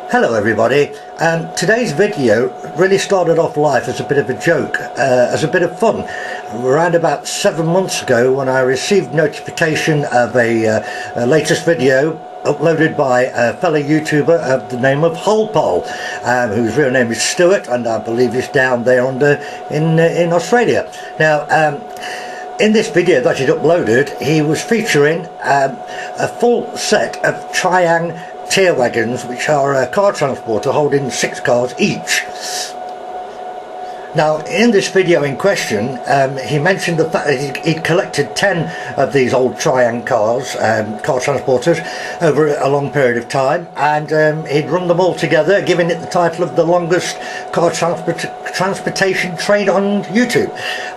Hello everybody. Today's video really started off life as a bit of a joke, as a bit of fun. Around about 7 months ago, when I received notification of a latest video uploaded by a fellow YouTuber of the name of Wobble, whose real name is Stuart, and I believe he's down there in Australia. Now, in this video that he'd uploaded, he was featuring a full set of Tri-ang Tierwags, which are a car transporter holding 6 cars each. Now, in this video in question, he mentioned the fact that he'd collected 10 of these old Tri-ang cars, car transporters, over a long period of time, and he'd run them all together, giving it the title of the longest car transportation train on YouTube.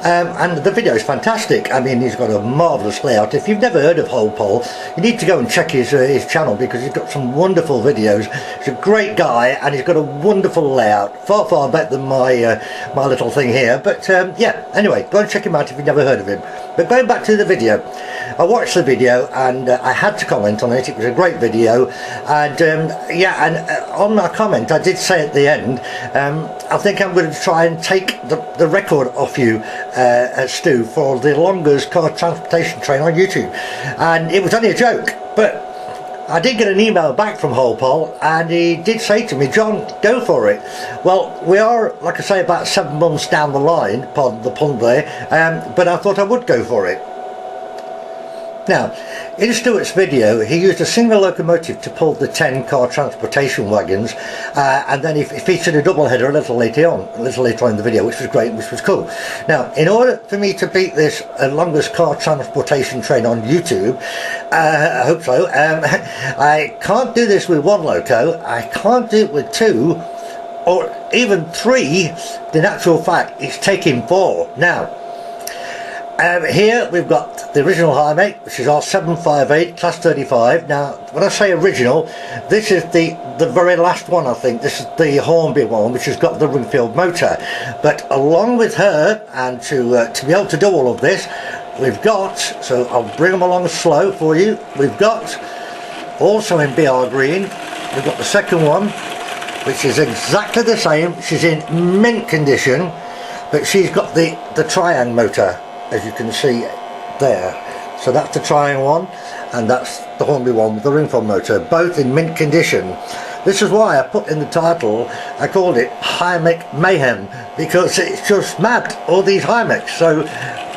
And the video is fantastic. I mean, he's got a marvellous layout. If you've never heard of Wobble, you need to go and check his channel, because he's got some wonderful videos. He's a great guy, and he's got a wonderful layout, far better than my little thing here. But yeah, anyway, go and check him out if you've never heard of him. But going back to the video, I watched the video and I had to comment on it. It was a great video, and yeah, and on my comment I did say at the end, I think I'm going to try and take the record off you, Stu, for the longest car transportation train on YouTube. And it was only a joke, but I did get an email back from Wobble, and he did say to me, "John, go for it." Well, we are, like I say, about 7 months down the line, pardon the pun there, but I thought I would go for it. Now, in Stuart's video, he used a single locomotive to pull the 10 car transportation wagons, and then he featured a double header a little later on in the video, which was great, which was cool. Now, in order for me to beat this longest car transportation train on YouTube, I hope so, I can't do this with one loco, I can't do it with 2, or even 3. In actual fact, it's taking 4. Now, here we've got the original Hymek, which is R758 class 35. Now, when I say original, this is the very last one, I think. This is the Hornby one, which has got the ring-filled motor. But along with her, and to be able to do all of this, we've got, so I'll bring them along slow for you, we've got, also in BR green, we've got the second one, which is exactly the same. She's in mint condition, but she's got the Tri-ang motor, as you can see there. So that's the Tri-ang one, and that's the Hornby one with the ring-filled motor, both in mint condition. This is why I put in the title, I called it Hymek Mayhem, because it's just mad, all these Hymeks. So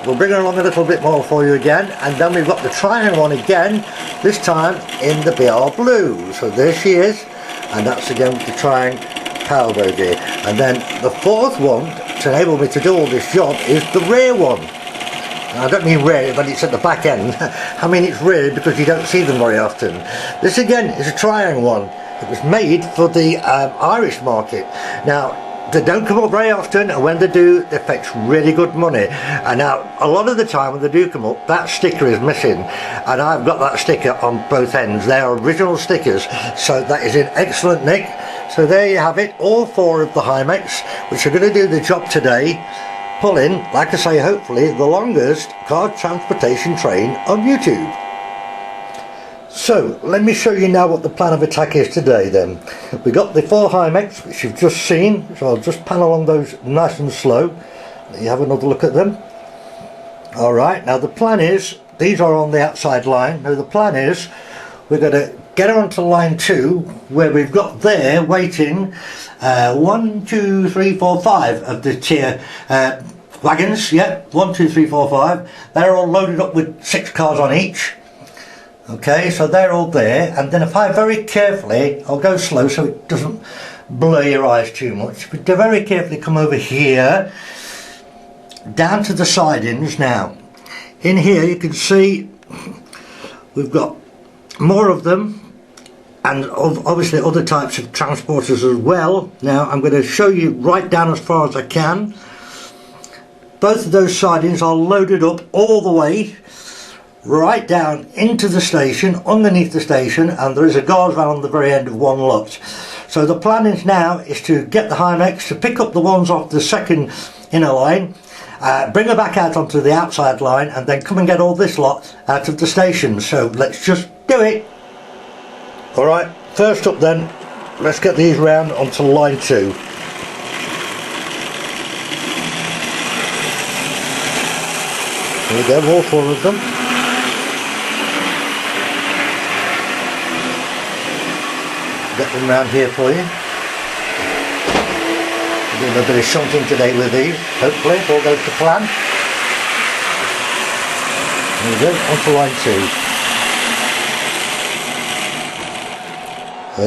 we'll bring her along a little bit more for you again, and then we've got the Tri-ang one again, this time in the BR blue. So there she is, and that's again with the Tri-ang power bogey. And then the fourth one, to enable me to do all this job, is the rear one. I don't mean rare, but it's at the back end. I mean, it's rare because you don't see them very often. This again is a Tri-ang one. It was made for the Irish market. Now, they don't come up very often, and when they do, they fetch really good money. And now, a lot of the time when they do come up, that sticker is missing, and I've got that sticker on both ends. They are original stickers, so that is in excellent nick. So there you have it, all 4 of the Hymeks, which are going to do the job today, pulling, like I say, hopefully the longest car transportation train on YouTube. So let me show you now what the plan of attack is today then. We got the 4 Hymeks, which you've just seen, so I'll just pan along those nice and slow. Let you have another look at them. Alright, now the plan is, these are on the outside line. Now the plan is, we're going to get her onto line 2, where we've got there waiting 1, 2, 3, 4, 5 of the tier wagons. Yeah, 1, 2, 3, 4, 5. They're all loaded up with 6 cars on each. Okay, so they're all there, and then if I very carefully, I'll go slow so it doesn't blur your eyes too much, but to very carefully come over here, down to the sidings. Now, in here you can see we've got more of them, and obviously other types of transporters as well. Now I'm going to show you right down as far as I can. Both of those sidings are loaded up all the way right down into the station, underneath the station, and there is a guardrail on the very end of one lot. So the plan is now is to get the Hymeks to pick up the ones off the second inner line, bring her back out onto the outside line, and then come and get all this lot out of the station. So let's just do it. Alright, first up then, let's get these round onto line 2. There we go, all 4 of them. Get them round here for you. Doing a bit of shunting today with these, hopefully, if all goes to plan. There we go, onto line 2.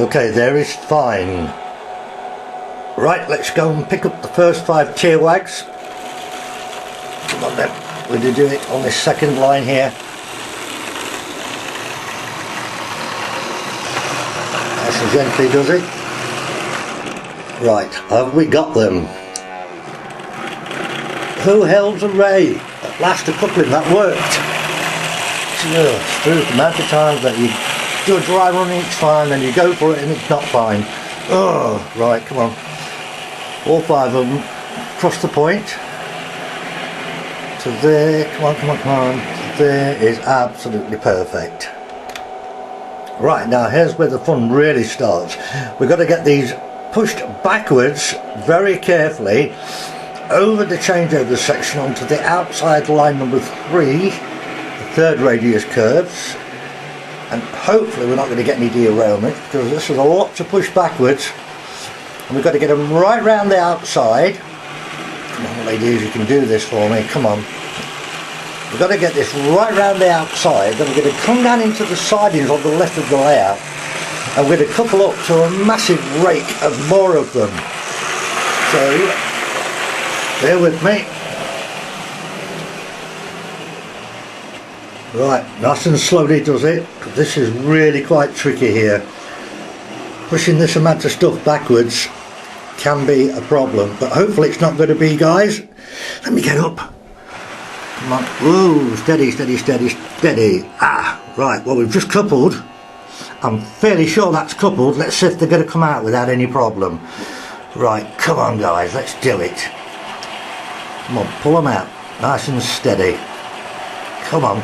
Okay, there is fine. Right, let's go and pick up the first 5 Tierwags. Come on then, we're going to do it on this second line here. Nice and gently does it. Right, have we got them? Who hell's a ray? At last a coupling that worked. Through the amount of times that you do a dry run and it's fine, then you go for it and it's not fine. Oh, right, come on. All 5 of them across the point. To there, come on, come on, come on. To there is absolutely perfect. Right, now here's where the fun really starts. We've got to get these pushed backwards very carefully over the changeover section onto the outside line number 3, the 3rd radius curves, and hopefully we're not going to get any derailment because this is a lot to push backwards, and we've got to get them right round the outside. Come on ladies, you can do this for me, come on. We've got to get this right round the outside, then we're going to come down into the sidings on the left of the layout, and we're going to couple up to a massive rake of more of them. So, bear with me. Right, nice and slowly does it. This is really quite tricky here. Pushing this amount of stuff backwards can be a problem, but hopefully it's not going to be, guys. Let me get up. Come on. Whoa, steady, steady, steady, steady. Ah, right, well we've just coupled. I'm fairly sure that's coupled. Let's see if they're going to come out without any problem. Right, come on guys, let's do it. Come on, pull them out. Nice and steady. Come on.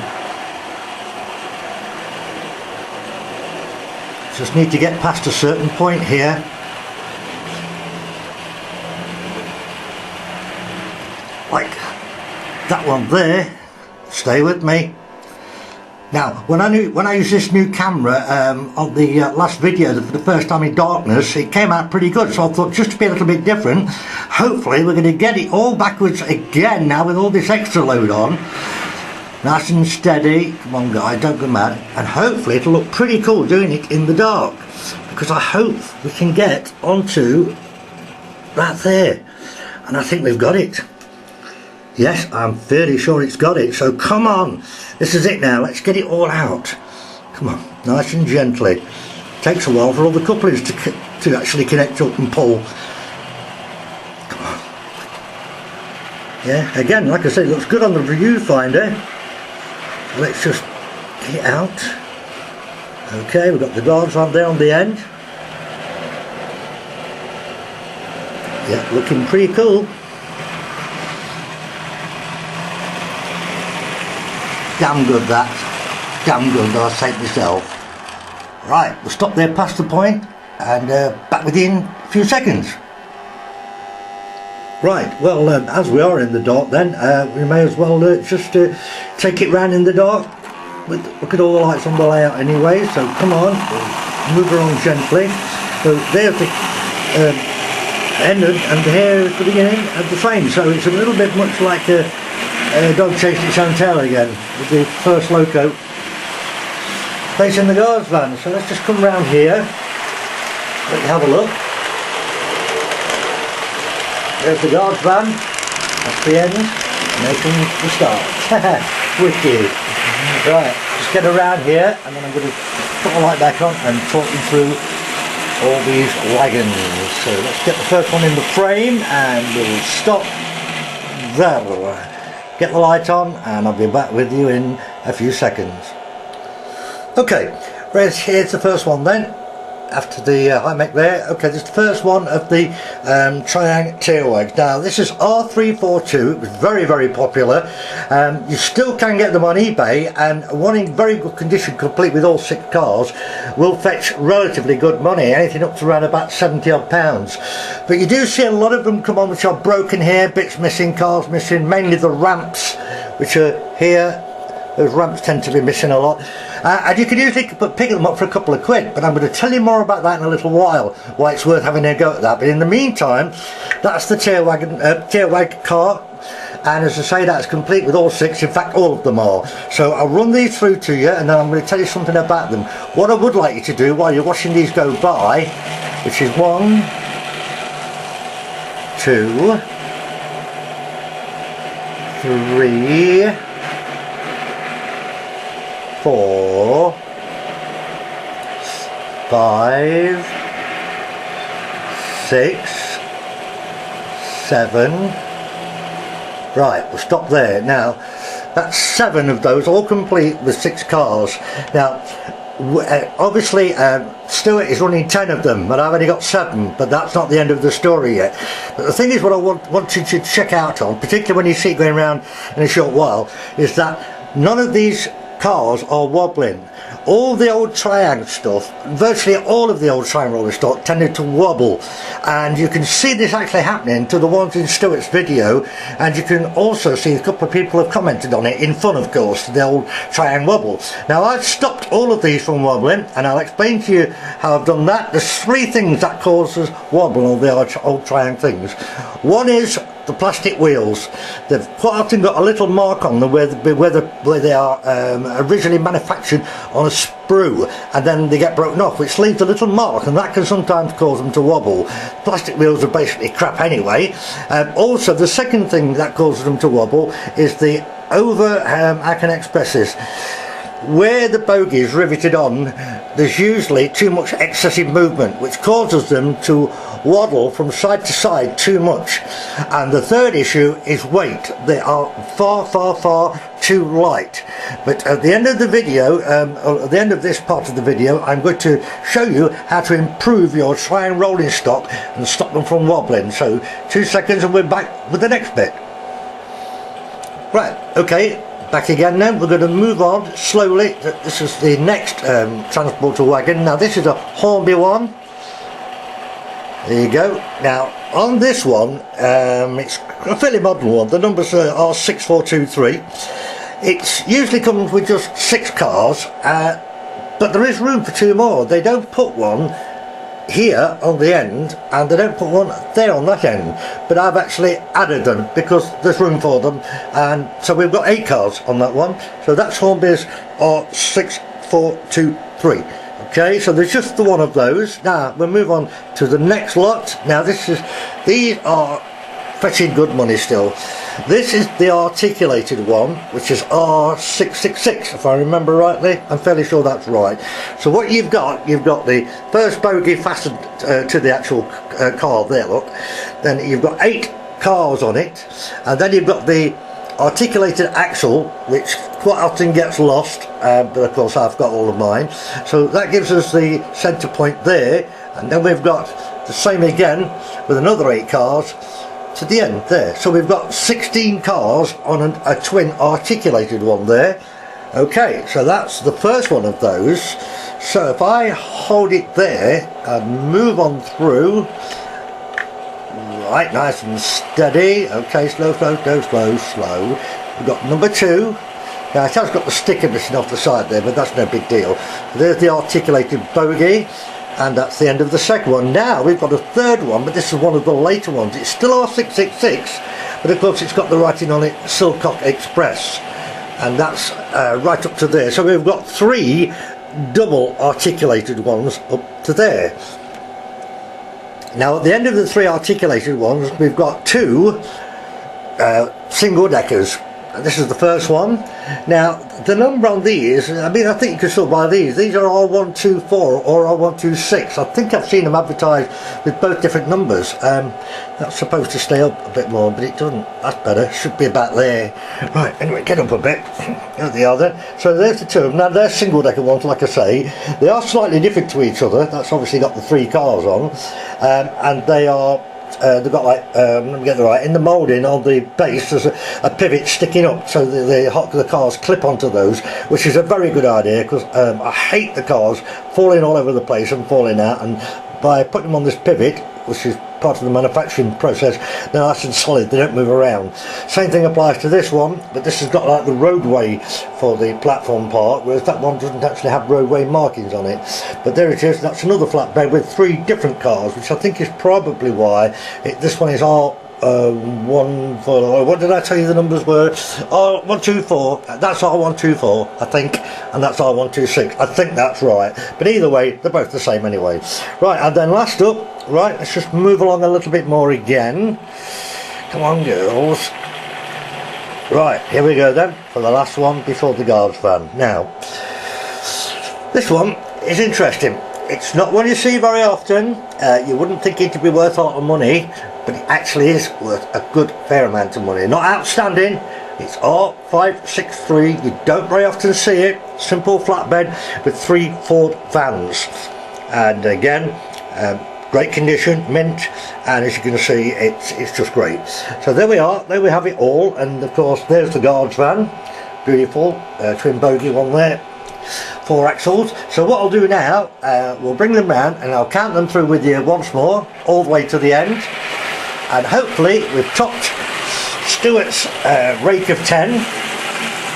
Just need to get past a certain point here. Like that one there. Stay with me. Now, when I used this new camera on the last video for the first time in darkness, it came out pretty good. So I thought, just to be a little bit different, hopefully we're going to get it all backwards again now with all this extra load on. Nice and steady. Come on guys, don't go mad. And hopefully it'll look pretty cool doing it in the dark, because I hope we can get onto that there. And I think we've got it. Yes, I'm fairly sure it's got it. So come on, this is it now. Let's get it all out. Come on, nice and gently. Takes a while for all the couplings to actually connect up and pull. Come on. Yeah, again, like I said, it looks good on the viewfinder. Let's just get it out. Okay, we've got the guards on there on the end. Yeah, looking pretty cool. Damn good that. Damn good, I'll say it myself. Right, we'll stop there past the point and back within a few seconds. Right, well, as we are in the dark then, we may as well just take it round in the dark. Look at all the lights on the layout anyway, so come on, we'll move along gently. So there's the end and here is the beginning of the frame, so it's a little bit much like a dog chasing its own tail again, with the first loco facing the guards van. So let's just come round here, let you have a look. There's the guards van, that's the end, and there comes the start. Wicked. Right, just get around here, and then I'm going to put the light back on and talk you through all these wagons. So let's get the first one in the frame, and we'll stop there. Get the light on and I'll be back with you in a few seconds. Okay, here's the first one then. after the Hymek there. Okay, this is the first one of the Tri-ang Tierwag. Now this is R342. It was very, very popular. You still can get them on eBay, and one in very good condition, complete with all 6 cars, will fetch relatively good money, anything up to around about 70 odd pounds. But you do see a lot of them come on which are broken here, bits missing, cars missing, mainly the ramps which are here. Those ramps tend to be missing a lot, and you can usually pick them up for a couple of quid, but I'm going to tell you more about that in a little while, why it's worth having a go at that. But in the meantime, that's the Tierwag car, and as I say, that's complete with all 6, in fact all of them are. So I'll run these through to you, and then I'm going to tell you something about them. What I would like you to do while you're watching these go by, which is 1, 2, 3, 4, 5, 6, 7. Right, we'll stop there. Now that's 7 of those, all complete with 6 cars. Now obviously Stuart is running 10 of them, but I've only got 7, but that's not the end of the story yet. But the thing is, what I want you to check out on, particularly when you see it going around in a short while, is that none of these cars are wobbling. All the old Tri-ang stuff, virtually all of the old Tri-ang roller stock, tended to wobble, and you can see this actually happening to the ones in Stuart's video, and you can also see a couple of people have commented on it, in fun of course, the old Tri-ang wobble. Now I've stopped all of these from wobbling, and I'll explain to you how I've done that. There's 3 things that causes wobble on the old Tri-ang things. One is the plastic wheels. They've quite often got a little mark on them where they are originally manufactured on a sprue, and then they get broken off, which leaves a little mark, and that can sometimes cause them to wobble. Plastic wheels are basically crap anyway. Also, the second thing that causes them to wobble is the how can I express this? Where the bogie is riveted on, there's usually too much excessive movement, which causes them to waddle from side to side too much. And the third issue is weight. They are far, far, far too light. But at the end of the video, at the end of this part of the video, I'm going to show you how to improve your Tri-ang rolling stock and stop them from wobbling. So 2 seconds and we're back with the next bit. Right, okay. Back again now. We're going to move on slowly. This is the next transporter wagon. Now this is a Hornby one. There you go. Now on this one, it's a fairly modern one. The numbers are R6423. It usually comes with just 6 cars, but there is room for 2 more. They don't put one here on the end, and they don't put one there on that end, but I've actually added them because there's room for them, and so we've got 8 cars on that one. So that's Hornby's R6423. Okay, so there's just the one of those. Now we'll move on to the next lot. Now these are fetching good money still. This is the articulated one, which is R666, if I remember rightly. I'm fairly sure that's right. So what you've got the first bogie fastened to the actual car there, look. Then you've got 8 cars on it, and then you've got the articulated axle, which quite often gets lost, but of course I've got all of mine. So that gives us the centre point there, and then we've got the same again with another 8 cars to the end there. So we've got 16 cars on a twin articulated one there. Okay, so that's the first one of those. So if I hold it there and move on through, right, nice and steady. Okay, slow, slow, slow, slow, slow. We've got number 2. Now it has got the sticker missing off the side there, but that's no big deal. There's the articulated bogie, and that's the end of the second one. Now we've got a third one, but this is one of the later ones. It's still R666, but of course it's got the writing on it, Silcock Express, and that's right up to there. So we've got 3 double articulated ones up to there. Now at the end of the 3 articulated ones, we've got 2 single deckers. this is the first one. Now the number on these, I mean, I think you can still buy these. These are R124 or R126. I think I've seen them advertised with both different numbers. That's supposed to stay up a bit more, but it doesn't. That's better. Should be about there. Right, anyway, get up a bit. There they are then. So there's the two of them. Now they're single decker ones, like I say. They are slightly different to each other. That's obviously got the 3 cars on, and they are. They've got like, let me get it right, in the moulding on the base there's a pivot sticking up, so the cars clip onto those, which is a very good idea, because I hate the cars falling all over the place and falling out, and by putting them on this pivot, which is part of the manufacturing process, they're nice and solid, they don't move around. Same thing applies to this one, but this has got like the roadway for the platform part, whereas that one doesn't actually have roadway markings on it. But there it is. That's another flatbed with 3 different cars, which I think is probably why this one is what did I tell you the numbers were? R124, that's R124 I think, and that's R126, I think that's right, but either way they're both the same anyway. Right, and then last up, right, let's just move along a little bit more again. Come on girls. Right, here we go then for the last one before the guards van. Now this one is interesting. It's not one you see very often. You wouldn't think it to be worth a lot of money, but it actually is worth a good fair amount of money. Not outstanding. It's R563. You don't very often see it. Simple flatbed with 3 Ford vans, and again, great condition, mint, and as you can see, it's just great. So there we are. There we have it all, and of course there's the guards van. Beautiful twin bogie one there. 4 axles. So what I'll do now, we'll bring them round and I'll count them through with you once more, all the way to the end, and hopefully we've topped Stuart's rake of 10,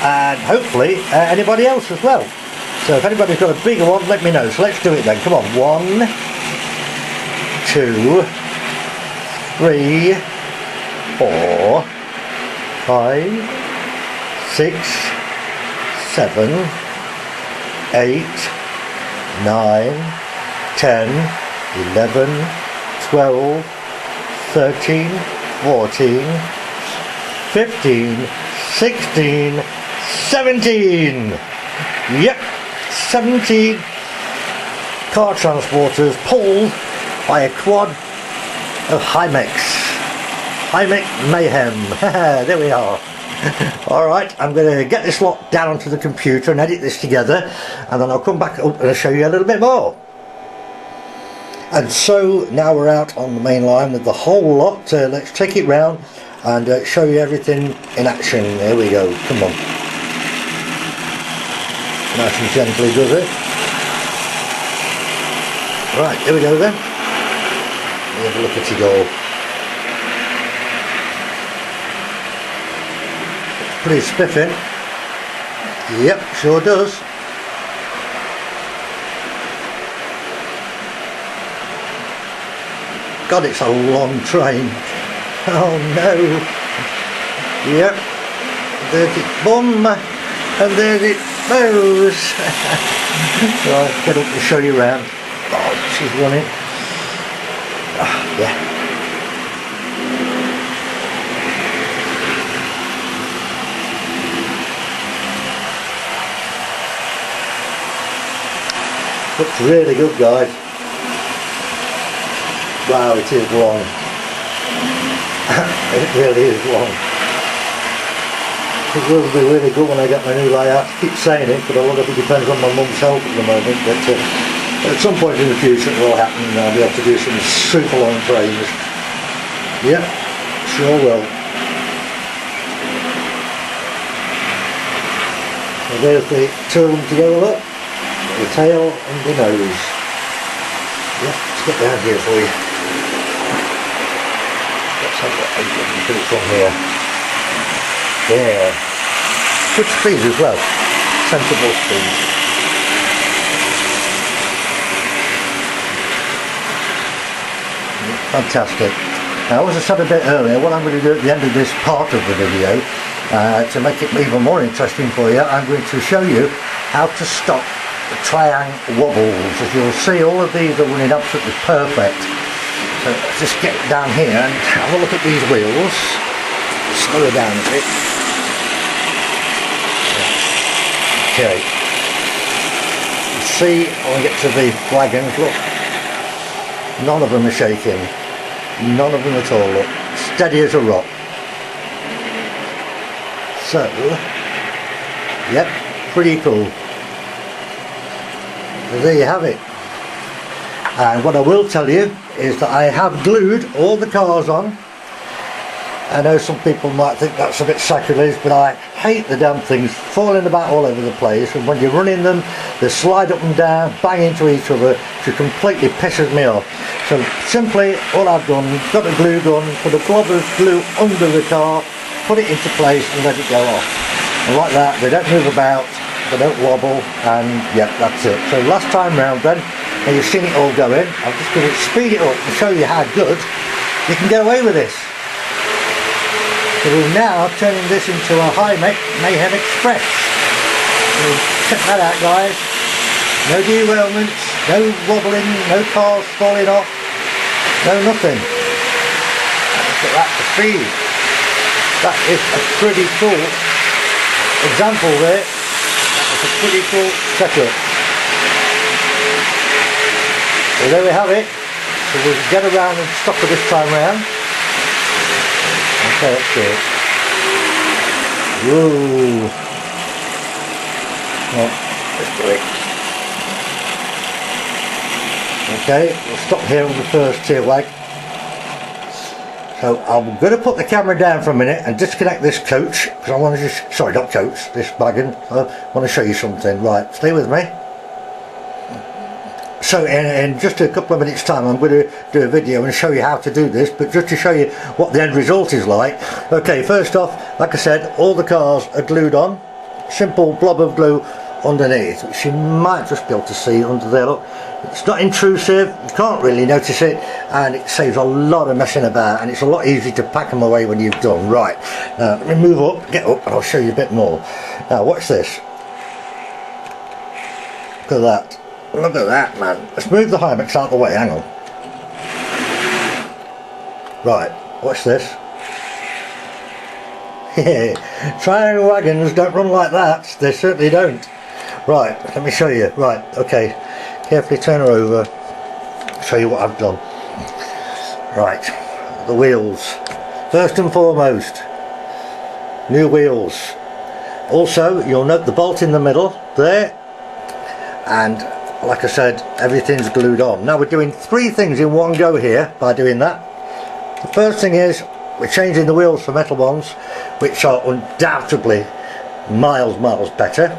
and hopefully anybody else as well. So if anybody's got a bigger one, let me know. So let's do it then. Come on. 1, 2, 3, 4, 5, 6, 7, 8, 9, 10, 11, 12, 13, 14, 15, 16, 17. Yep, 17 car transporters pulled by a quad of Hymeks. Hymek Mayhem. There we are. Alright, I'm going to get this lot down onto the computer and edit this together, and then I'll come back up and I'll show you a little bit more. And so now we're out on the main line with the whole lot. Let's take it round and show you everything in action. There we go, come on. Nice and gently does it. Right, here we go then. Have a look at it all. Pretty spiffy. Yep, sure does. God, it's a long train. Oh no. Yep. There's its bum and there's its nose. Right, get up and show you around. Oh, she's running. Oh, yeah. Looks really good, guys. Wow, it is long. It really is long. It will be really good when I get my new layout. I keep saying it, but a lot of it depends on my mum's health at the moment. But at some point in the future it will happen, and I'll be able to do some super long trains. Yep, sure will. So there's the two of them together, look. The tail and the nose. Yep, let's get down here for you. Let's have that open and put it from here. There. Good speed as well. Sensible speed. Fantastic. Now, as I said a bit earlier, what I'm going to do at the end of this part of the video, to make it even more interesting for you, I'm going to show you how to stop the Tri-ang wobbles. As you'll see, all of these are running absolutely perfect. So just get down here and have a look at these wheels. Slow it down a bit. Okay. See, I'll get to the wagons, look. None of them are shaking. None of them at all, look. Steady as a rock. So, yep, pretty cool. So there you have it. And what I will tell you is that I have glued all the cars on. I know some people might think that's a bit sacrilege, but I hate the damn things falling about all over the place, and when you're running them they slide up and down, bang into each other, which completely pisses me off. So simply all I've done, got a glue gun, put a blob of glue under the car, put it into place and let it go off. And like that, they don't move about, they don't wobble, and yep, that's it. So last time round then, now you've seen it all going, I'm just going to speed it up and show you how good you can get away with this. So we're now turning this into a Hymek Mayhem Express. So check that out, guys. No derailments, no wobbling, no cars falling off, no nothing. Look at that for speed. That is a pretty cool example there. That was a pretty cool setup. So there we have it. So we'll get around and stop it this time round. Okay, let's do it. Whoa. Well, let's do it. Okay, we'll stop here on the first Tierwag. So I'm going to put the camera down for a minute and disconnect this coach, because I want to just, sorry, not coach, this wagon. I want to show you something. Right, stay with me. So in just a couple of minutes time I'm going to do a video and show you how to do this, but just to show you what the end result is like. Okay, first off, like I said, all the cars are glued on. Simple blob of glue underneath, which you might just be able to see under there. Look, it's not intrusive, you can't really notice it, and it saves a lot of messing about, and it's a lot easier to pack them away when you've done. Right, now let me move up, get up, and I'll show you a bit more. Now watch this. Look at that. Look at that, man. Let's move the Hymeks out of the way, hang on. Right, watch this. Tri-ang wagons don't run like that, they certainly don't. Right, let me show you. Right, okay, carefully turn her over, show you what I've done. Right, the wheels. First and foremost, new wheels. Also, you'll note the bolt in the middle there, and like I said, everything's glued on. Now we're doing three things in one go here by doing that. The first thing is we're changing the wheels for metal ones, which are undoubtedly miles better.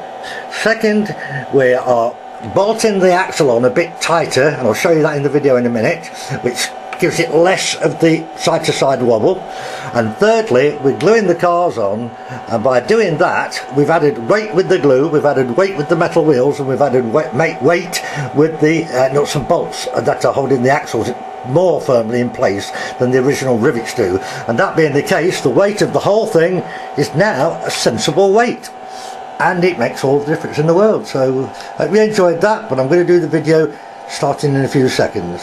Second, we are bolting the axle on a bit tighter, and I'll show you that in the video in a minute, which gives it less of the side to side wobble. And thirdly, we're gluing the cars on, and by doing that we've added weight with the glue, we've added weight with the metal wheels, and we've added weight with the nuts and bolts that are holding the axles more firmly in place than the original rivets do. And that being the case, the weight of the whole thing is now a sensible weight, and it makes all the difference in the world. So I hope you enjoyed that, but I'm going to do the video starting in a few seconds.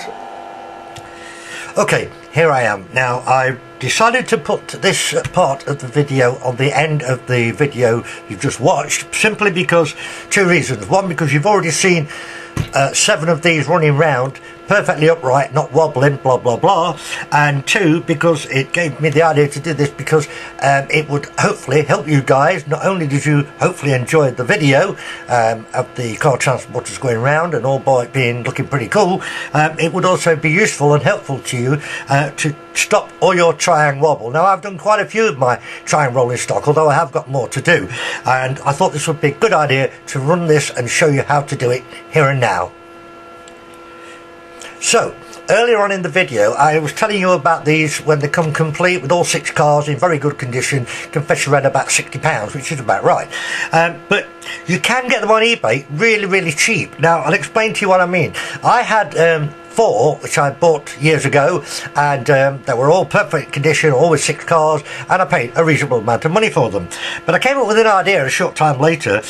Okay, here I am. Now I decided to put this part of the video on the end of the video you've just watched, simply because two reasons. One, because you've already seen 7 of these running round perfectly upright, not wobbling, blah blah blah. And two, because it gave me the idea to do this because it would hopefully help you guys. Not only did you hopefully enjoy the video of the car transporters going around and all by it being looking pretty cool, it would also be useful and helpful to you to stop all your Tri-ang wobble. Now I've done quite a few of my Tri-ang rolling stock, although I have got more to do, and I thought this would be a good idea to run this and show you how to do it here and now. So, earlier on in the video I was telling you about these when they come complete with all 6 cars in very good condition, can fetch around about £60, which is about right. But you can get them on eBay really cheap. Now I'll explain to you what I mean. I had 4 which I bought years ago, and they were all perfect condition, all with 6 cars, and I paid a reasonable amount of money for them. But I came up with an idea a short time later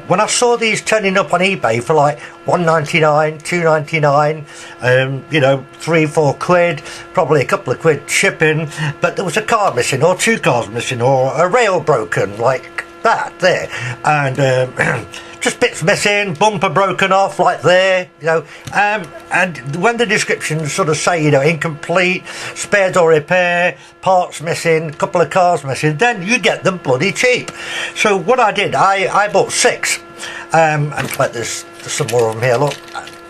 when I saw these turning up on eBay for like £1.99, £2.99, you know, 3-4 quid, probably a couple of quid shipping, but there was a car missing or 2 cars missing or a rail broken like that there, and just bits missing, bumper broken off like there, you know, and when the descriptions sort of say, you know, incomplete, spares or repair, parts missing, a couple of cars missing, then you get them bloody cheap. So what I did, I bought 6, and like there's some more of them here, look,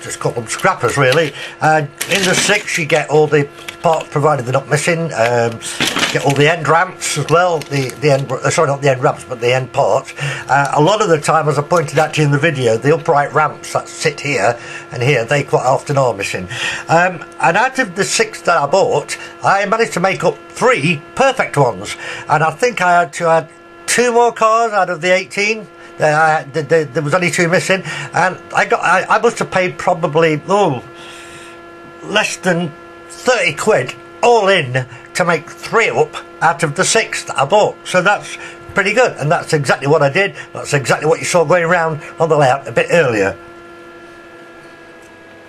just call them scrappers really. In the 6 you get all the parts provided they're not missing, get all the end ramps as well, the end, sorry, not the end ramps but the end parts. A lot of the time, as I pointed out to you in the video, the upright ramps that sit here and here, they quite often are missing. And out of the 6 that I bought, I managed to make up 3 perfect ones, and I think I had to add 2 more cars out of the 18. There was only 2 missing, and I must have paid probably less than 30 quid all in to make 3 up out of the 6 that I bought. So that's pretty good, and that's exactly what I did. That's exactly what you saw going around on the layout a bit earlier.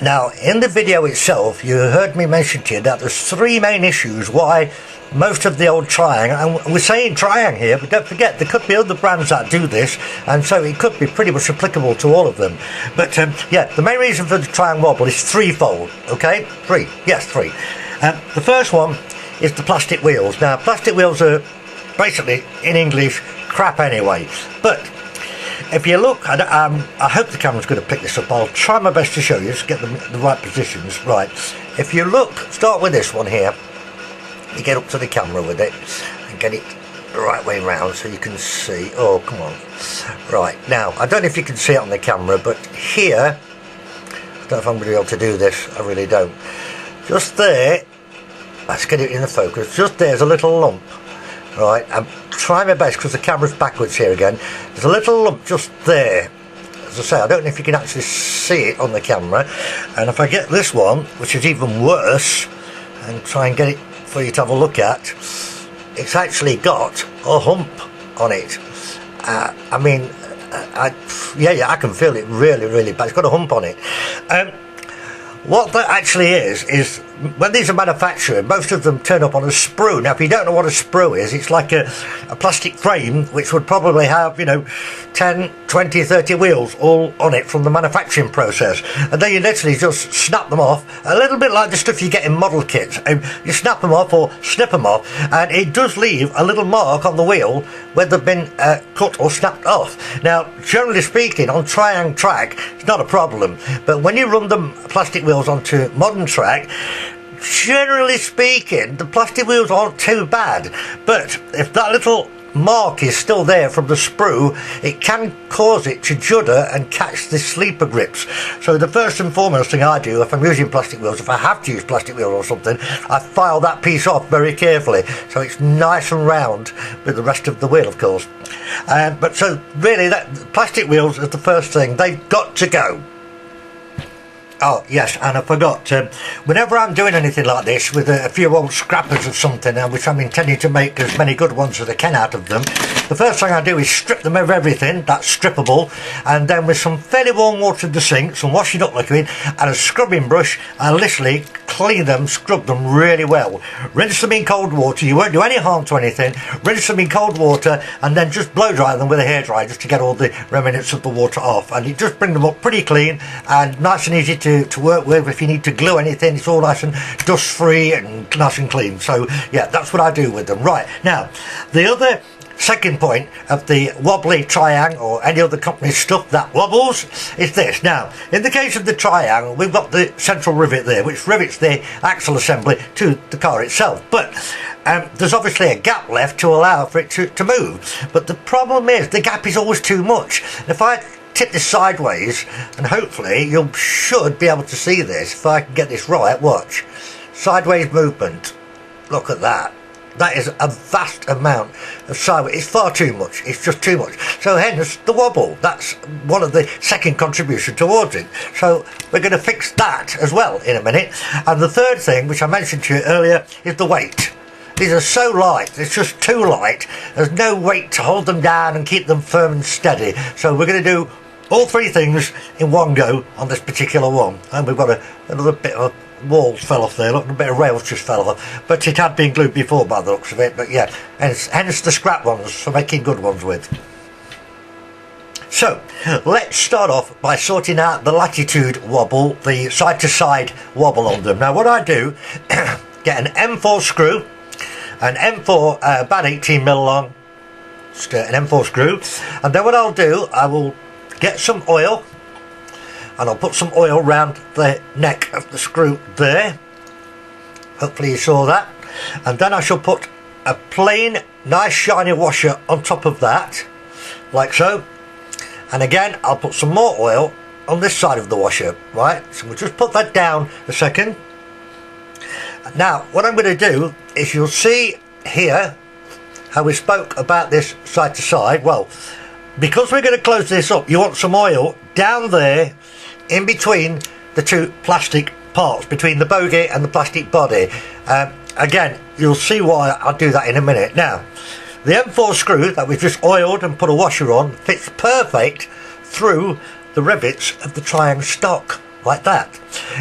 Now, in the video itself, you heard me mention to you that there's 3 main issues why most of the old Tri-ang, and we're saying Tri-ang here, but don't forget there could be other brands that do this, and so it could be pretty much applicable to all of them. But yeah, the main reason for the Tri-ang wobble is threefold. Okay, 3, yes, 3. The first one is the plastic wheels. Now, plastic wheels are basically, in English, crap anyway, but if you look, I hope the camera's going to pick this up. I'll try my best to show you, just get the right positions. Right, if you look, start with this one here. You get up to the camera with it and get it the right way round so you can see. Oh, come on. Right, now, I don't know if you can see it on the camera, but here, I don't know if I'm going to be able to do this, I really don't. Just there, let's get it in the focus, just there's a little lump. Right, I'm trying my best because the camera's backwards here again. There's a little lump just there. As I say, I don't know if you can actually see it on the camera. And if I get this one, which is even worse, and try and get it for you to have a look at, it's actually got a hump on it. I mean, yeah, I can feel it really, really bad. It's got a hump on it. What that actually is when these are manufactured, most of them turn up on a sprue. Now, if you don't know what a sprue is, it's like a plastic frame which would probably have, you know, 10, 20, 30 wheels all on it from the manufacturing process. And then you literally just snap them off, a little bit like the stuff you get in model kits. You snap them off or snip them off, and it does leave a little mark on the wheel where they've been cut or snapped off. Now, generally speaking, on Tri-ang track, it's not a problem. But when you run the plastic wheels onto modern track, generally speaking, the plastic wheels aren't too bad, but if that little mark is still there from the sprue, it can cause it to judder and catch the sleeper grips. So the first and foremost thing I do if I'm using plastic wheels, if I have to use plastic wheels or something, I file that piece off very carefully so it's nice and round with the rest of the wheel, of course. But so really, that plastic wheels is the first thing. They've got to go. Oh yes, and I forgot, whenever I'm doing anything like this with a few old scrappers of something, which I'm intending to make as many good ones as I can out of them, the first thing I do is strip them of everything that's strippable, and then with some fairly warm water in the sink, some washing up liquid and a scrubbing brush, I literally clean them, scrub them really well. Rinse them in cold water, you won't do any harm to anything. Rinse them in cold water and then just blow dry them with a hairdryer just to get all the remnants of the water off, and you just bring them up pretty clean and nice and easy to work with. If you need to glue anything, it's all nice and dust free and nice and clean. So yeah, that's what I do with them. Right, now the other second point of the wobbly Tri-ang or any other company's stuff that wobbles is this. Now, in the case of the Tri-ang, we've got the central rivet there which rivets the axle assembly to the car itself, but there's obviously a gap left to allow for it to move, but the problem is the gap is always too much. And if I tip this sideways, and hopefully you should be able to see this if I can get this right, watch, sideways movement, look at that. That is a vast amount of sideways. It's far too much. It's just too much. So hence the wobble. That's one of the second contribution towards it. So we're going to fix that as well in a minute. And the third thing, which I mentioned to you earlier, is the weight. These are so light. It's just too light. There's no weight to hold them down and keep them firm and steady. So we're going to do all 3 things in one go on this particular one. And we've got another bit of wall fell off there, look, a bit of rails just fell off, but it had been glued before by the looks of it. But yeah, hence the scrap ones for making good ones with. So let's start off by sorting out the latitude wobble, the side to side wobble on them. Now what I do, get an M4 screw, an M4 about 18mm long, an M4 screw, and then what I'll do, I will get some oil, and I'll put some oil round the neck of the screw there. Hopefully you saw that. And then I shall put a plain nice shiny washer on top of that, like so. And again, I'll put some more oil on this side of the washer, right? So we'll just put that down a second. Now, what I'm going to do is, you'll see here how we spoke about this side to side. Well, because we're going to close this up, you want some oil down there in between the two plastic parts, between the bogie and the plastic body. Again, you'll see why I'll do that in a minute. Now, the M4 screw that we've just oiled and put a washer on fits perfect through the rivets of the Tri-ang stock, like that.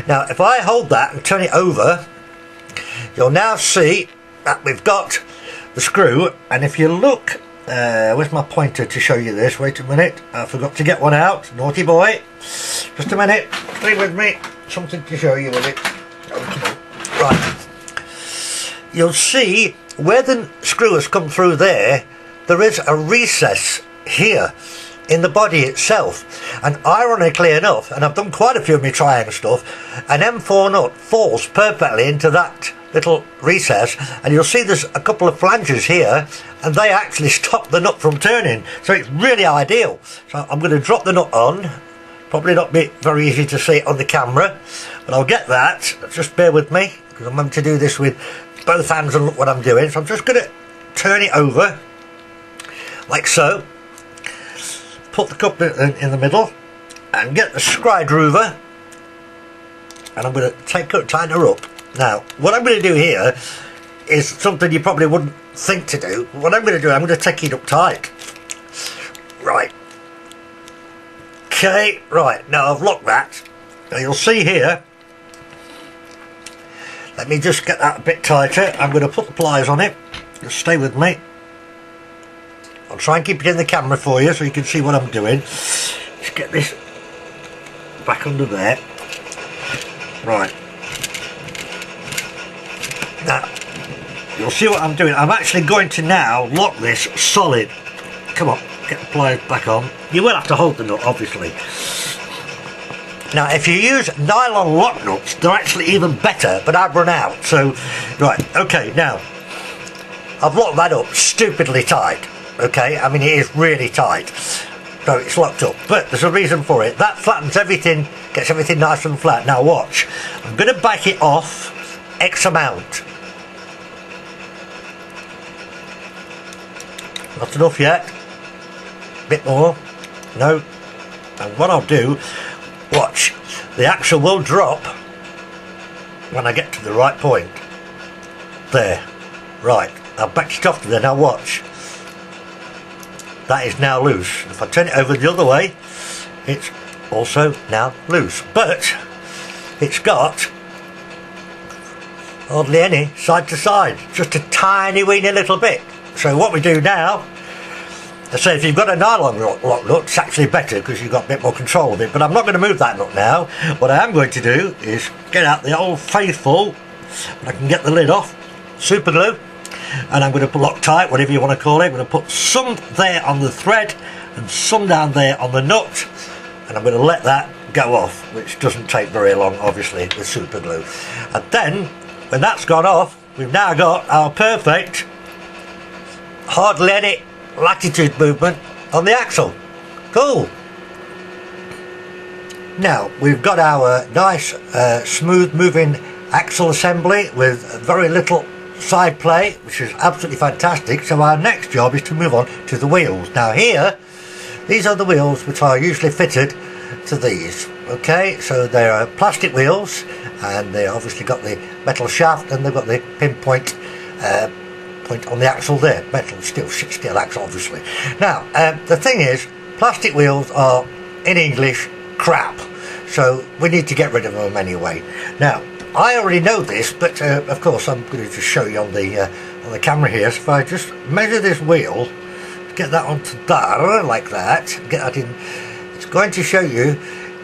Now, if I hold that and turn it over, you'll now see that we've got the screw. And if you look, where's my pointer to show you this? Wait a minute, I forgot to get one out. Naughty boy. Just a minute, stay with me. Something to show you with it. Oh, come on. Right. You'll see where the screw has come through there is a recess here in the body itself. And ironically enough, and I've done quite a few of my Tri-ang stuff, an M4 nut falls perfectly into that little recess, and you'll see there's a couple of flanges here, and they actually stop the nut from turning, so it's really ideal. So I'm going to drop the nut on. Probably not be very easy to see on the camera, but I'll get that. Just bear with me, because I'm having to do this with both hands, and look what I'm doing. So I'm just going to turn it over like so, put the cup in the middle, and get the screwdriver, and I'm going to tighten her up. Now, what I'm going to do here is something you probably wouldn't think to do. What I'm going to do, I'm going to take it up tight. Right. Okay, right. Now I've locked that. Now you'll see here. Let me just get that a bit tighter. I'm going to put the pliers on it. Just stay with me. I'll try and keep it in the camera for you so you can see what I'm doing. Just get this back under there. Right. Now, you'll see what I'm doing. I'm actually going to now lock this solid. Come on, get the pliers back on. You will have to hold the nut, obviously. Now, if you use nylon lock nuts, they're actually even better, but I've run out. So, right, okay, now, I've locked that up stupidly tight. Okay, I mean, it is really tight. So it's locked up, but there's a reason for it. That flattens everything, gets everything nice and flat. Now watch, I'm going to back it off X amount. Not enough yet. Bit more. No. And what I'll do, watch, the axle will drop when I get to the right point. There. Right. I've backed it off to there. Now watch. That is now loose. If I turn it over the other way, it's also now loose. But it's got hardly any side to side. Just a tiny weeny little bit. So what we do now, I say if you've got a nylon lock nut, it's actually better because you've got a bit more control of it. But I'm not going to move that nut now. What I am going to do is get out the old faithful, and I can get the lid off, super glue, and I'm going to put Loctite, whatever you want to call it. I'm going to put some there on the thread and some down there on the nut, and I'm going to let that go off, which doesn't take very long, obviously, with super glue. And then, when that's gone off, we've now got our perfect, hardly any latitude movement on the axle. Cool. Now we've got our nice smooth moving axle assembly with very little side play, which is absolutely fantastic. So our next job is to move on to the wheels. Now here, these are the wheels which are usually fitted to these. Okay, so they are plastic wheels, and they obviously got the metal shaft, and they've got the pinpoint point on the axle there. Metal, steel axle, obviously. Now the thing is, plastic wheels are in English crap, so we need to get rid of them anyway. Now I already know this, but of course I'm going to just show you on the camera here. So if I just measure this wheel get that onto there like that, get that in. It's going to show you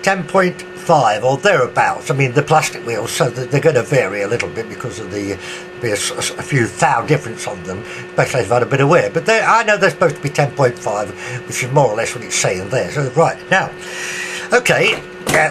10.5 or thereabouts. I mean, the plastic wheels, so they're going to vary a little bit because of the a few thou difference on them, especially if I've had a bit of wear. But I know they're supposed to be 10.5, which is more or less what it's saying there. So right now, okay,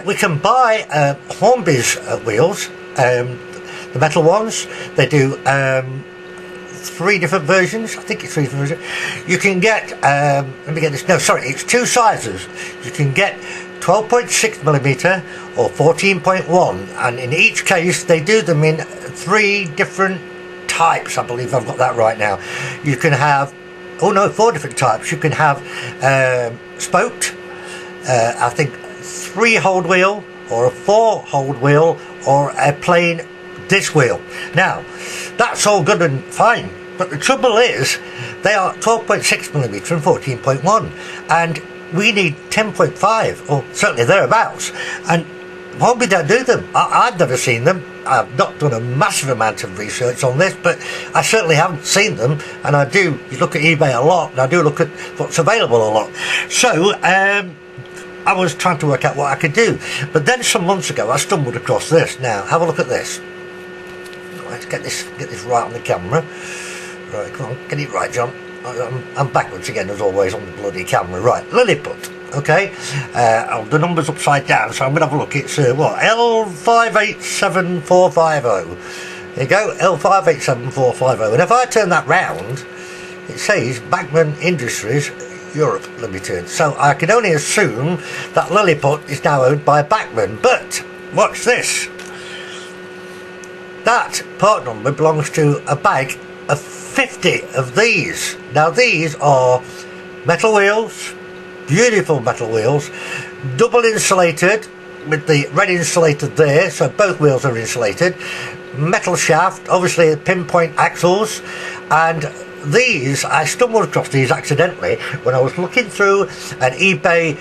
we can buy Hornby's wheels, the metal ones. They do 3 different versions. I think it's 3 different versions. You can get, let me get this, no sorry, it's 2 sizes. You can get 12.6mm or 14.1, and in each case they do them in 3 different types. I believe I've got that right now. You can have, oh no, 4 different types. You can have spoked, I think 3-hold wheel, or a 4-hold wheel, or a plain disc wheel. Now that's all good and fine, but the trouble is they are 12.6mm and 14.1, and we need 10.5, or certainly thereabouts, and Hornby don't do them. I've never seen them. I've not done a massive amount of research on this, but I certainly haven't seen them, and I do look at eBay a lot, and I do look at what's available a lot. So I was trying to work out what I could do, but then some months ago I stumbled across this. Now have a look at this. Right, get this right on the camera. Right, come on, get it right, John. I'm backwards again as always on the bloody camera. Right, Lilliput. Okay, the number's upside down, so I'm going to have a look. It's what, L587450. There you go, L587450. And if I turn that round, it says Bagman Industries Europe Limited. So I can only assume that Lilliput is now owned by Bagman. But watch this. That part number belongs to a bag of 50 of these. Now these are metal wheels, beautiful metal wheels, double insulated with the red insulated there, so both wheels are insulated, metal shaft, obviously pinpoint axles, and these, I stumbled across these accidentally when I was looking through an eBay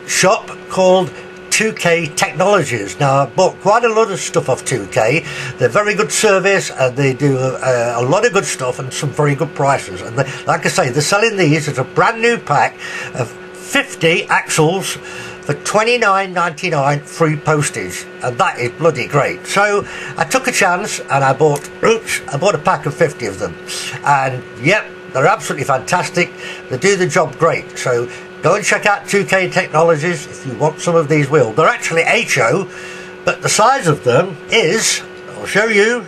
shop called 2K Technologies. Now I bought quite a lot of stuff off 2K. They're very good service, and they do a lot of good stuff and some very good prices. And they, like I say, they're selling these as a brand new pack of 50 axles for $29.99 free postage, and that is bloody great. So I took a chance and I bought a pack of 50 of them, and yep, they're absolutely fantastic. They do the job great. So go and check out 2K Technologies if you want some of these wheels. They're actually HO, but the size of them is, I'll show you,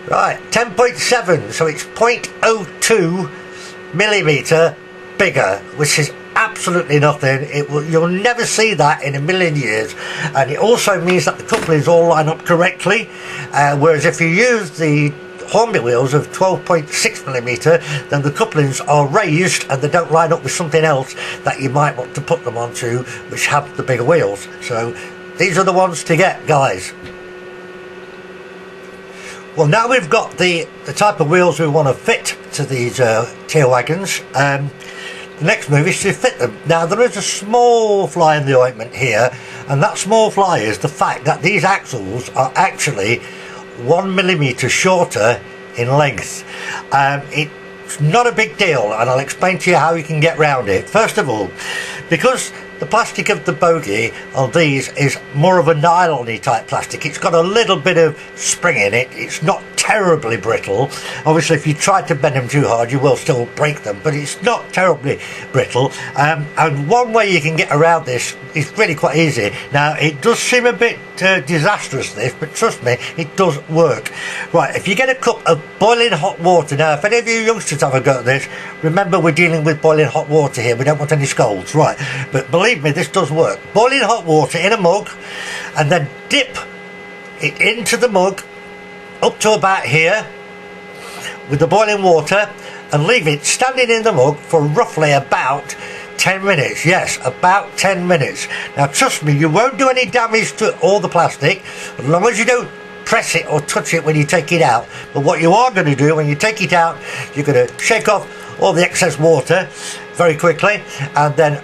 right, 10.7, so it's 0.02mm bigger, which is absolutely nothing. You'll never see that in a million years, and it also means that the couplings all line up correctly, whereas if you use the Hornby wheels of 12.6mm, then the couplings are raised and they don't line up with something else that you might want to put them onto, which have the bigger wheels. So these are the ones to get, guys. Well, now we've got the type of wheels we want to fit to these tier wagons. The next move is to fit them. Now there is a small fly in the ointment here, and that small fly is the fact that these axles are actually 1mm shorter in length. It's not a big deal, and I'll explain to you how you can get round it. First of all, because the plastic of the bogie on these is more of a nylon-y type plastic, it's got a little bit of spring in it. It's not terribly brittle. Obviously if you try to bend them too hard you will still break them, but it's not terribly brittle, and one way you can get around this is really quite easy. Now it does seem a bit disastrous this, but trust me, it does work. Right, if you get a cup of boiling hot water, now if any of you youngsters have a go at this, remember we're dealing with boiling hot water here, we don't want any scolds, right, but believe me, this does work. Boiling hot water in a mug, and then dip it into the mug up to about here with the boiling water, and leave it standing in the mug for roughly about 10 minutes. Yes, about 10 minutes. Now trust me, you won't do any damage to all the plastic as long as you don't press it or touch it when you take it out. But what you are going to do when you take it out, you're going to shake off all the excess water very quickly, and then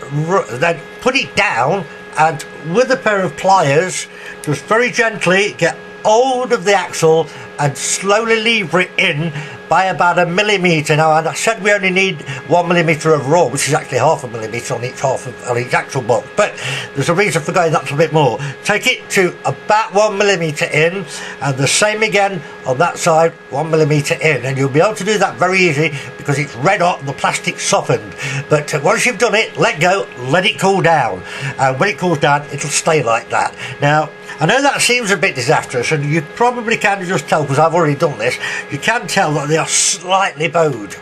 put it down, and with a pair of pliers just very gently get hold of the axle and slowly lever it in by about 1mm. Now, and I said we only need 1mm overall, which is actually 0.5 millimetre on each axle box, but there's a reason for going up to a bit more. Take it to about 1mm in, and the same again on that side, 1mm in, and you'll be able to do that very easy because it's red hot and the plastic's softened. But once you've done it, let go, let it cool down, and when it cools down, it'll stay like that. Now, I know that seems a bit disastrous, and you probably can just tell, because I've already done this, you can tell that they are slightly bowed.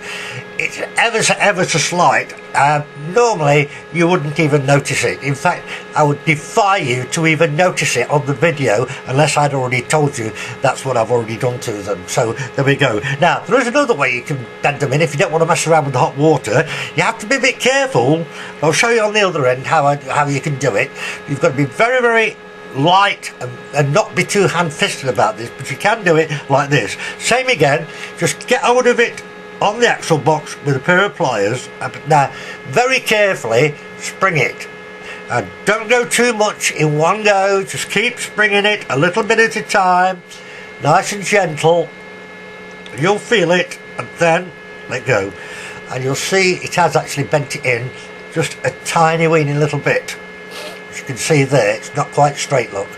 It's ever so slight. Normally you wouldn't even notice it. In fact, I would defy you to even notice it on the video unless I'd already told you that's what I've already done to them. So there we go. Now, there is another way you can bend them in if you don't want to mess around with the hot water. You have to be a bit careful. I'll show you on the other end how you can do it. You've got to be very, very light and not be too hand-fisted about this, but you can do it like this. Same again, just get hold of it on the axle box with a pair of pliers. Now, very carefully spring it, and don't go too much in one go. Just keep springing it a little bit at a time, nice and gentle. You'll feel it, and then let go, and you'll see it has actually bent it in just a tiny weeny little bit. You can see there, it's not quite straight, look,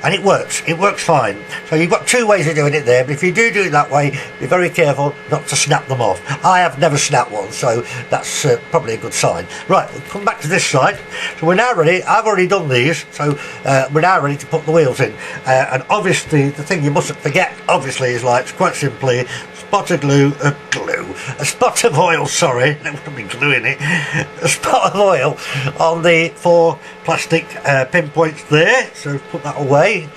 and it works fine. So you've got two ways of doing it there, but if you do it that way, be very careful not to snap them off. I have never snapped one, so that's probably a good sign. Right, we'll come back to this side. So we're now ready. I've already done these, so we're now ready to put the wheels in, and obviously the thing you mustn't forget obviously is, like, quite simply, a spot of oil, sorry, there wouldn't be glue in it, a spot of oil on the 4 plastic pinpoints there. So put that away,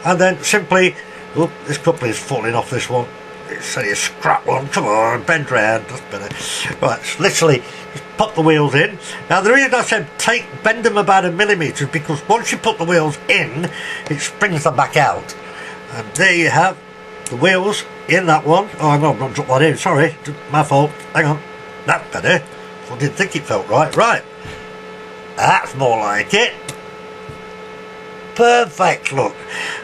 and then simply, oh, this couple is falling off, this one, it's only a scrap one, come on, bend round, that's better. Right, so literally just pop the wheels in. Now, the reason I said bend them about 1mm is because once you put the wheels in, it springs them back out, and there you have the wheels in that one. Oh, hang on, I've not dropped that in, sorry, my fault, hang on, that's better. I didn't think it felt right. That's more like it. Perfect, look.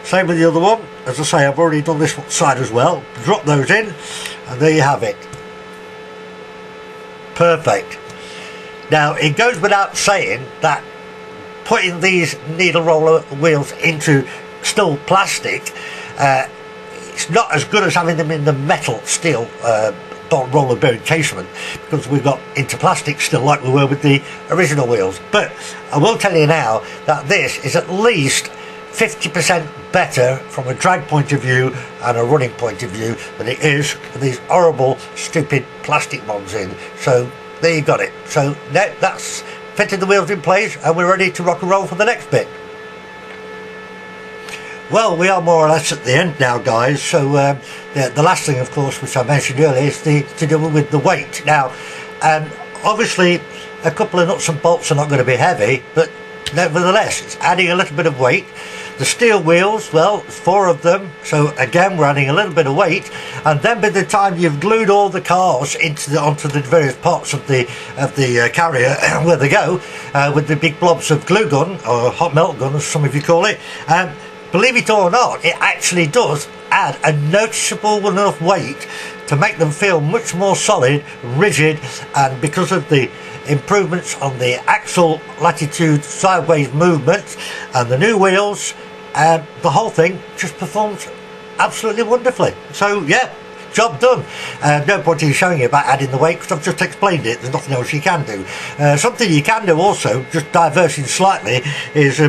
Same with the other one. As I say, I've already done this side as well. Drop those in, and there you have it. Perfect. Now, it goes without saying that putting these needle roller wheels into still plastic, it's not as good as having them in the metal steel roller bearing casement, because we've got into plastic still like we were with the original wheels. But I will tell you now that this is at least 50% better from a drag point of view and a running point of view than it is with these horrible stupid plastic ones in. So there you got it. So now that's fitted the wheels in place, and we're ready to rock and roll for the next bit. Well, we are more or less at the end now, guys. So the last thing, of course, which I mentioned earlier, is to do with the weight. Now, obviously, a couple of nuts and bolts are not going to be heavy, but nevertheless, it's adding a little bit of weight. The steel wheels, well, 4 of them, so again we're adding a little bit of weight, and then by the time you've glued all the cars onto the various parts of the carrier where they go, with the big blobs of glue gun, or hot melt gun as some of you call it, believe it or not, it actually does add a noticeable enough weight to make them feel much more solid, rigid, and because of the improvements on the axle latitude sideways movement and the new wheels, the whole thing just performs absolutely wonderfully. So yeah, job done. No point in showing you about adding the weight, because I've just explained it. There's nothing else you can do. Something you can do also, just diverting slightly, is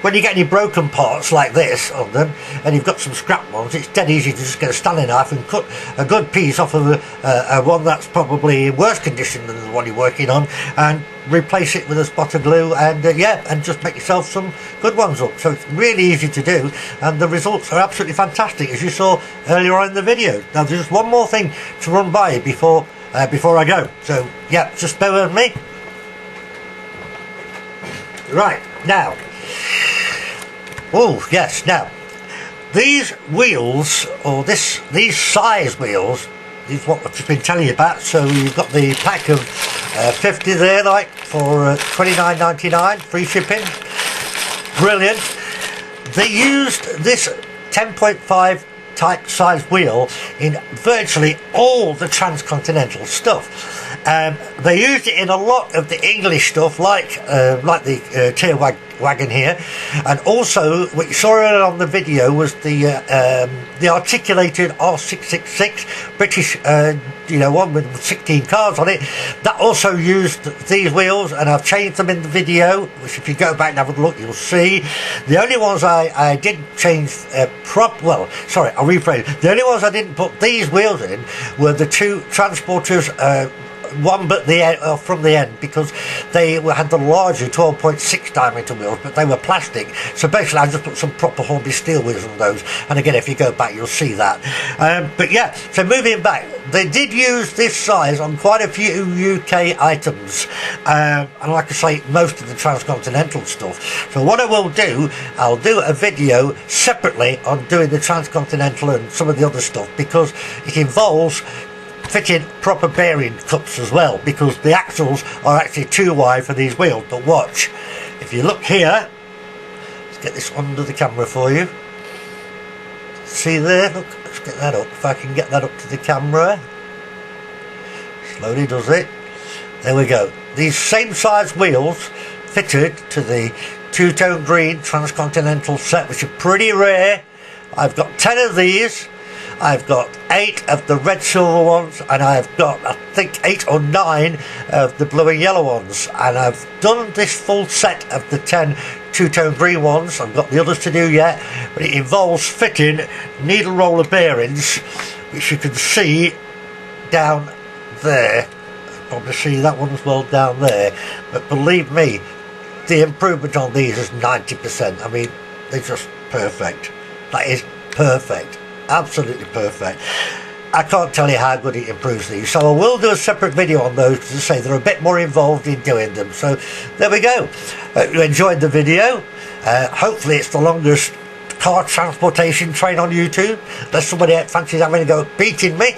when you get any broken parts like this on them, and you've got some scrap ones, it's dead easy to just get a Stanley knife and cut a good piece off of a one that's probably in worse condition than the one you're working on, and replace it with a spot of glue, and yeah, and just make yourself some good ones up. So it's really easy to do, and the results are absolutely fantastic, as you saw earlier on in the video. Now, there's just one more thing to run by before I go, so yeah, just bear with me. Right, now, oh yes, now these wheels, or these size wheels, is what I've just been telling you about. So you've got the pack of 50 there, like, for $29.99, free shipping. Brilliant. They used this 10.5 type size wheel in virtually all the transcontinental stuff. They used it in a lot of the English stuff, like the Tierwag wagon here, and also what you saw earlier on the video was the articulated R666 British one with 16 cars on it. That also used these wheels, and I've changed them in the video, which if you go back and have a look you'll see. The only ones I did change I'll rephrase. The only ones I didn't put these wheels in were the two transporters, one but from the end, because they had the larger 12.6 diameter wheels, but they were plastic. So basically I just put some proper Hornby steel wheels on those, and again if you go back you'll see that. But yeah, so moving back, they did use this size on quite a few UK items, and like I say, most of the transcontinental stuff. So what I will do, I'll do a video separately on doing the transcontinental and some of the other stuff, because it involves fitting proper bearing cups as well, because the axles are actually too wide for these wheels. But watch, if you look here, let's get this under the camera for you. See there, look, let's get that up, if I can get that up to the camera. Slowly does it. There we go. These same size wheels fitted to the two-tone green transcontinental set, which are pretty rare. I've got 10 of these. I've got 8 of the red silver ones, and I've got I think 8 or 9 of the blue and yellow ones, and I've done this full set of the 10 two-tone green ones. I've got the others to do yet, but it involves fitting needle roller bearings, which you can see down there. Probably see that one as well down there, but believe me, the improvement on these is 90%. I mean, they're just perfect. That is perfect. Absolutely perfect. I can't tell you how good it improves these, so I will do a separate video on those, to say they're a bit more involved in doing them. So there we go. You enjoyed the video. Hopefully it's the longest car transportation train on YouTube, unless somebody fancies having a go at beating me.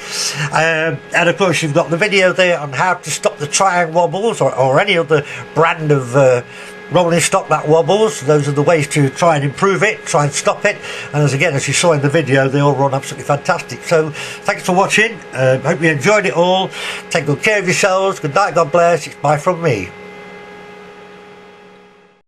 And of course you've got the video there on how to stop the Tri-ang wobbles, or any other brand of rolling stock that wobbles. Those are the ways to try and improve it, try and stop it. And as you saw in the video, they all run absolutely fantastic. So thanks for watching. Hope you enjoyed it all. Take good care of yourselves. Good night, God bless. It's bye from me.